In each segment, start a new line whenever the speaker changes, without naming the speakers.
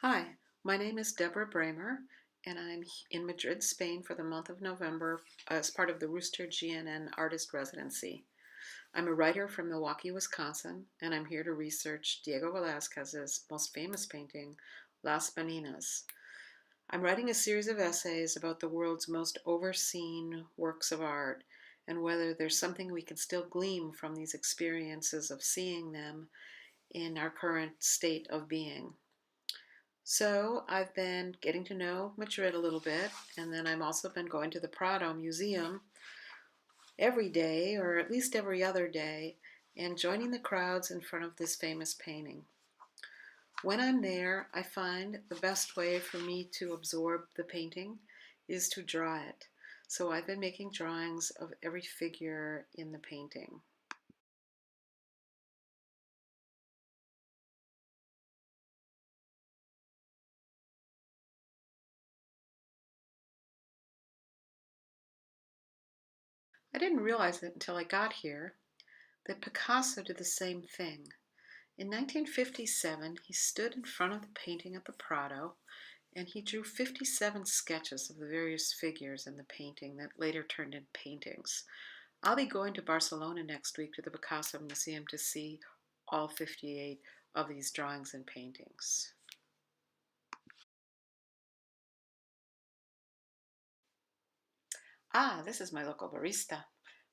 Hi, my name is Debra Brehmer, and I'm in Madrid, Spain for the month of November as part of the Rooster GNN Artist Residency. I'm a writer from Milwaukee, Wisconsin, and I'm here to research Diego Velazquez's most famous painting, Las Meninas. I'm writing a series of essays about the world's most overseen works of art and whether there's something we can still glean from these experiences of seeing them in our current state of being. So I've been getting to know Madrid a little bit, and then I've also been going to the Prado Museum every day, or at least every other day, and joining the crowds in front of this famous painting. When I'm there, I find the best way for me to absorb the painting is to draw it. So I've been making drawings of every figure in the painting. I didn't realize it until I got here that Picasso did the same thing. In 1957, he stood in front of the painting at the Prado and he drew 57 sketches of the various figures in the painting that later turned into paintings. I'll be going to Barcelona next week to the Picasso Museum to see all 58 of these drawings and paintings. This is my local barista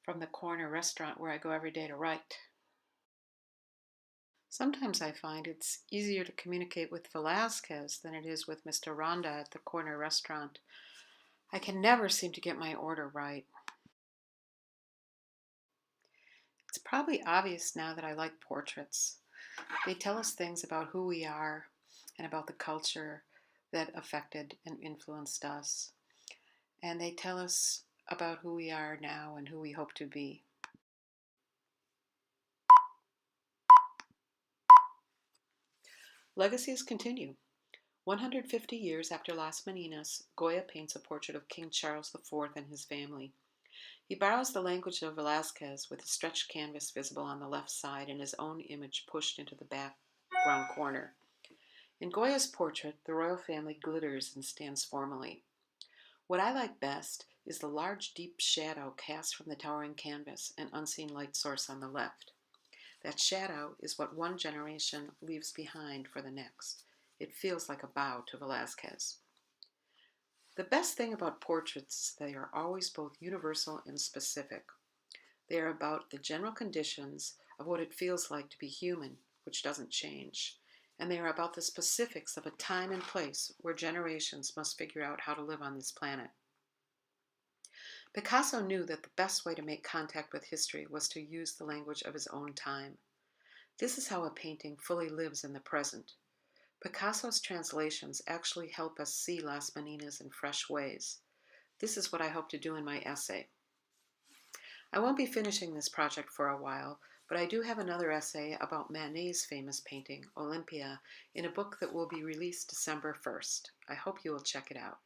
from the corner restaurant where I go every day to write. Sometimes I find it's easier to communicate with Velazquez than it is with Mr. Ronda at the corner restaurant. I can never seem to get my order right. It's probably obvious now that I like portraits. They tell us things about who we are and about the culture that affected and influenced us. And they tell us about who we are now and who we hope to be. Legacies continue. 150 years after Las Meninas, Goya paints a portrait of King Charles IV and his family. He borrows the language of Velazquez with a stretched canvas visible on the left side and his own image pushed into the background corner. In Goya's portrait, the royal family glitters and stands formally. What I like best is the large, deep shadow cast from the towering canvas and unseen light source on the left. That shadow is what one generation leaves behind for the next. It feels like a bow to Velazquez. The best thing about portraits is they are always both universal and specific. They are about the general conditions of what it feels like to be human, which doesn't change. And they are about the specifics of a time and place where generations must figure out how to live on this planet. Picasso knew that the best way to make contact with history was to use the language of his own time. This is how a painting fully lives in the present. Picasso's translations actually help us see Las Meninas in fresh ways. This is what I hope to do in my essay. I won't be finishing this project for a while, but I do have another essay about Manet's famous painting, Olympia, in a book that will be released December 1st. I hope you will check it out.